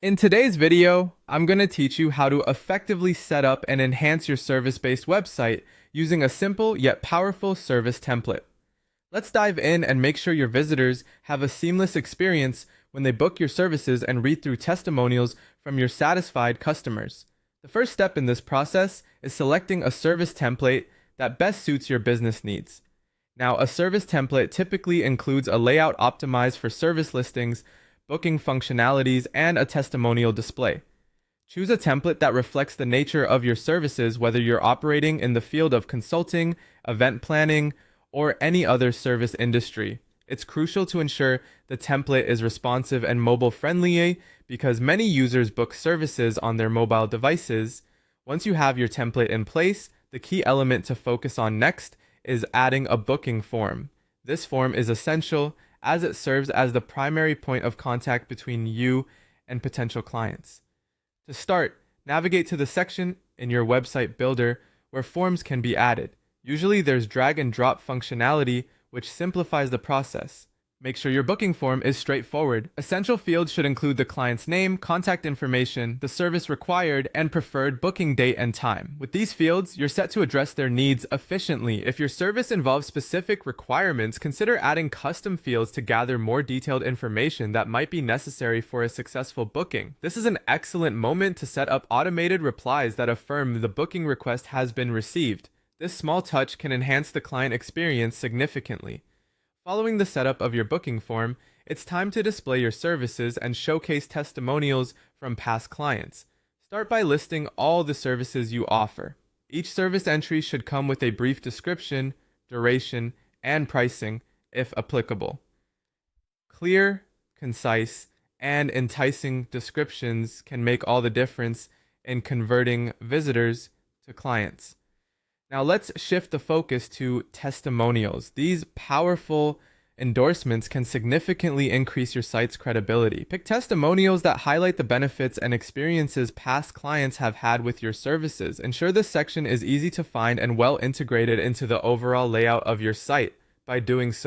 In today's video, I'm going to teach you how to effectively set up and enhance your service-based website using a simple yet powerful service template. Let's dive in and make sure your visitors have a seamless experience when they book your services and read through testimonials from your satisfied customers. The first step in this process is selecting a service template that best suits your business needs. Now, a service template typically includes a layout optimized for service listings, booking functionalities, and a testimonial display. Choose a template that reflects the nature of your services, whether you're operating in the field of consulting, event planning, or any other service industry. It's crucial to ensure the template is responsive and mobile-friendly because many users book services on their mobile devices. Once you have your template in place, the key element to focus on next is adding a booking form. This form is essential as it serves as the primary point of contact between you and potential clients. To start, navigate to the section in your website builder where forms can be added. Usually there's drag and drop functionality, which simplifies the process. Make sure your booking form is straightforward. Essential fields should include the client's name, contact information, the service required, and preferred booking date and time. With these fields, you're set to address their needs efficiently. If your service involves specific requirements, consider adding custom fields to gather more detailed information that might be necessary for a successful booking. This is an excellent moment to set up automated replies that affirm the booking request has been received. This small touch can enhance the client experience significantly. Following the setup of your booking form, it's time to display your services and showcase testimonials from past clients. Start by listing all the services you offer. Each service entry should come with a brief description, duration, and pricing, if applicable. Clear, concise, and enticing descriptions can make all the difference in converting visitors to clients. Now let's shift the focus to testimonials. These powerful endorsements can significantly increase your site's credibility. Pick testimonials that highlight the benefits and experiences past clients have had with your services. Ensure this section is easy to find and well integrated into the overall layout of your site. By doing so,